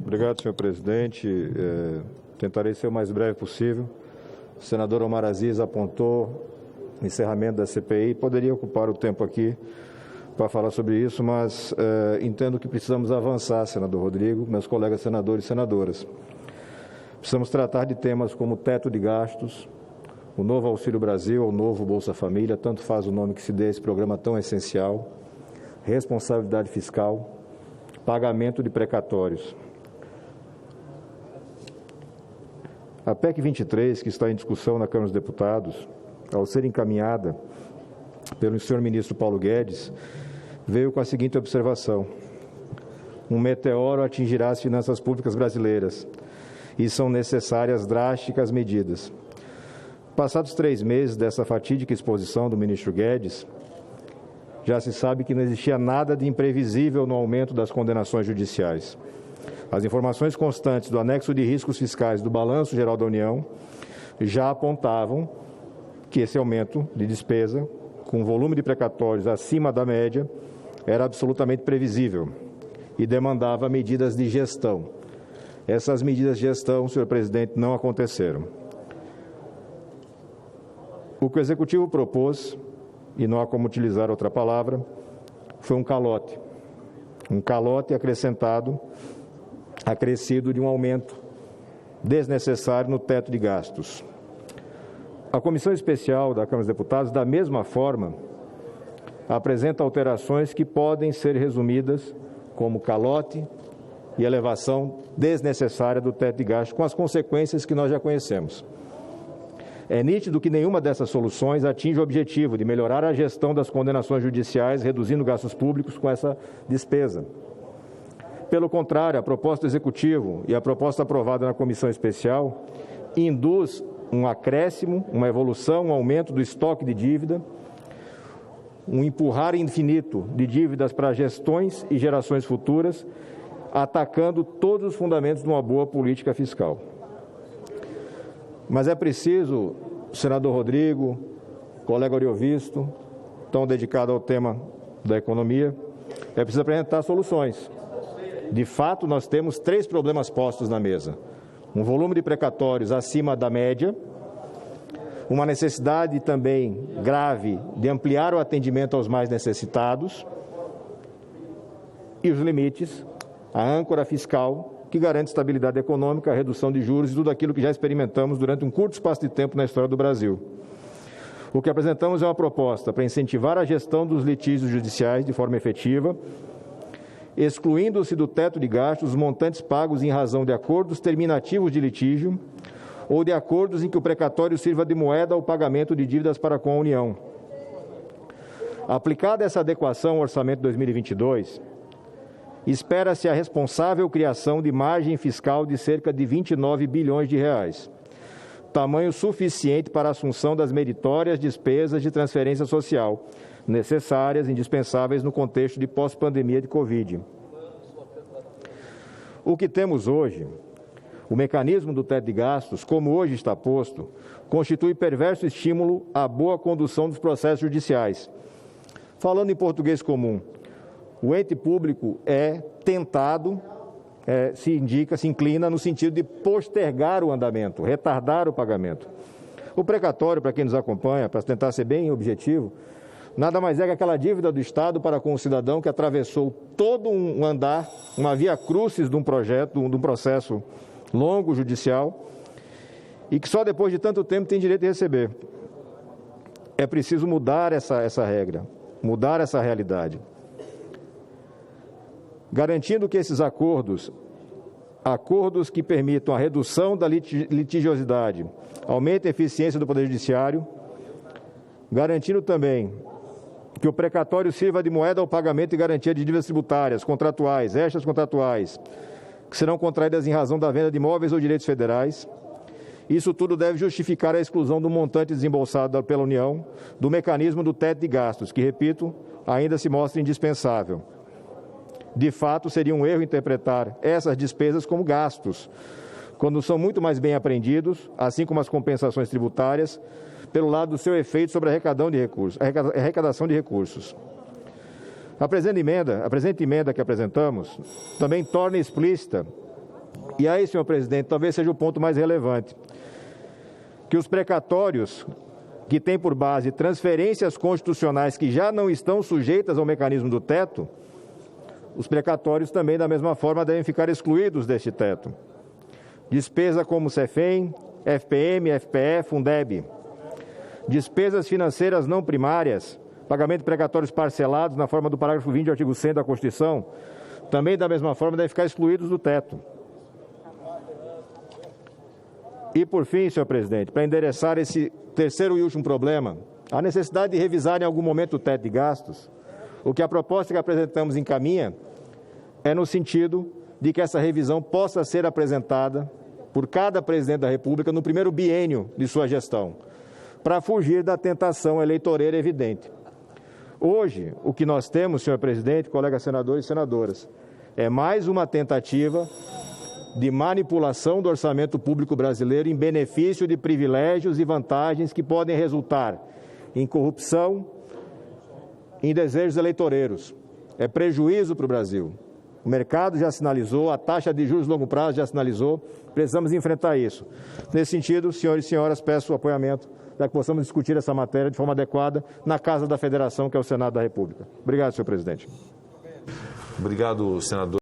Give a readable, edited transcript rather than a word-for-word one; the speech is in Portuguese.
Obrigado, senhor presidente. Tentarei ser o mais breve possível. O senador Omar Aziz apontou o encerramento da CPI. Poderia ocupar o tempo aqui para falar sobre isso, mas entendo que precisamos avançar, senador Rodrigo, meus colegas senadores e senadoras. Precisamos tratar de temas como teto de gastos, o novo Auxílio Brasil, o novo Bolsa Família, tanto faz o nome que se dê a esse programa tão essencial, responsabilidade fiscal, pagamento de precatórios. A PEC 23, que está em discussão na Câmara dos Deputados, ao ser encaminhada pelo senhor ministro Paulo Guedes, veio com a seguinte observação: um meteoro atingirá as finanças públicas brasileiras e são necessárias drásticas medidas. Passados 3 meses dessa fatídica exposição do ministro Guedes, já se sabe que não existia nada de imprevisível no aumento das condenações judiciais. As informações constantes do anexo de riscos fiscais do Balanço Geral da União já apontavam que esse aumento de despesa, com volume de precatórios acima da média, era absolutamente previsível e demandava medidas de gestão. Essas medidas de gestão, senhor presidente, não aconteceram. O que o Executivo propôs, e não há como utilizar outra palavra, foi um calote. Um calote acrescido de um aumento desnecessário no teto de gastos. A Comissão Especial da Câmara dos Deputados, da mesma forma, apresenta alterações que podem ser resumidas como calote e elevação desnecessária do teto de gastos, com as consequências que nós já conhecemos. É nítido que nenhuma dessas soluções atinge o objetivo de melhorar a gestão das condenações judiciais, reduzindo gastos públicos com essa despesa. Pelo contrário, a proposta do Executivo e a proposta aprovada na Comissão Especial induz um acréscimo, uma evolução, um aumento do estoque de dívida, um empurrar infinito de dívidas para gestões e gerações futuras, atacando todos os fundamentos de uma boa política fiscal. Mas é preciso, senador Rodrigo, colega Ariovisto, tão dedicado ao tema da economia, é preciso apresentar soluções. De fato, nós temos 3 problemas postos na mesa: um volume de precatórios acima da média, uma necessidade também grave de ampliar o atendimento aos mais necessitados e os limites, a âncora fiscal, que garante estabilidade econômica, a redução de juros e tudo aquilo que já experimentamos durante um curto espaço de tempo na história do Brasil. O que apresentamos é uma proposta para incentivar a gestão dos litígios judiciais de forma efetiva, excluindo-se do teto de gastos os montantes pagos em razão de acordos terminativos de litígio ou de acordos em que o precatório sirva de moeda ao pagamento de dívidas para com a União. Aplicada essa adequação ao orçamento de 2022, espera-se a responsável criação de margem fiscal de cerca de 29 bilhões de reais, tamanho suficiente para a assunção das meritórias despesas de transferência social, necessárias, indispensáveis no contexto de pós-pandemia de Covid. O que temos hoje, o mecanismo do teto de gastos, como hoje está posto, constitui perverso estímulo à boa condução dos processos judiciais. Falando em português comum, o ente público é tentado, se inclina no sentido de postergar o andamento, retardar o pagamento. O precatório, para quem nos acompanha, para tentar ser bem objetivo, nada mais é que aquela dívida do Estado para com o cidadão que atravessou todo um andar, uma via crucis de um processo longo judicial e que só depois de tanto tempo tem direito de receber. É preciso mudar essa regra, mudar essa realidade, garantindo que esses acordos que permitam a redução da litigiosidade, aumentem a eficiência do Poder Judiciário, garantindo também que o precatório sirva de moeda ao pagamento e garantia de dívidas tributárias, contratuais, extracontratuais, que serão contraídas em razão da venda de imóveis ou direitos federais. Isso tudo deve justificar a exclusão do montante desembolsado pela União do mecanismo do teto de gastos, que, repito, ainda se mostra indispensável. De fato, seria um erro interpretar essas despesas como gastos, quando são muito mais bem apreendidos, assim como as compensações tributárias, pelo lado do seu efeito sobre a arrecadação de recursos. A presente emenda que apresentamos também torna explícita E aí, senhor presidente, talvez seja o ponto mais relevante, que os precatórios que têm por base transferências constitucionais que já não estão sujeitas ao mecanismo do teto, os precatórios também, da mesma forma, devem ficar excluídos deste teto. Despesa como CEFEM, FPM, FPE, Fundeb. Despesas financeiras não primárias, pagamento de precatórios parcelados na forma do parágrafo 20 do artigo 100 da Constituição, também, da mesma forma, devem ficar excluídos do teto. E, por fim, senhor presidente, para endereçar esse terceiro e último problema, a necessidade de revisar em algum momento o teto de gastos, o que a proposta que apresentamos encaminha é no sentido de que essa revisão possa ser apresentada por cada presidente da República no primeiro biênio de sua gestão, para fugir da tentação eleitoreira evidente. Hoje, o que nós temos, senhor presidente, colegas senadores e senadoras, é mais uma tentativa de manipulação do orçamento público brasileiro em benefício de privilégios e vantagens que podem resultar em corrupção, em desejos eleitoreiros. É prejuízo para o Brasil. O mercado já sinalizou, a taxa de juros de longo prazo já sinalizou, precisamos enfrentar isso. Nesse sentido, senhores e senhoras, peço o apoiamento para que possamos discutir essa matéria de forma adequada na Casa da Federação, que é o Senado da República. Obrigado, senhor presidente. Obrigado, senador.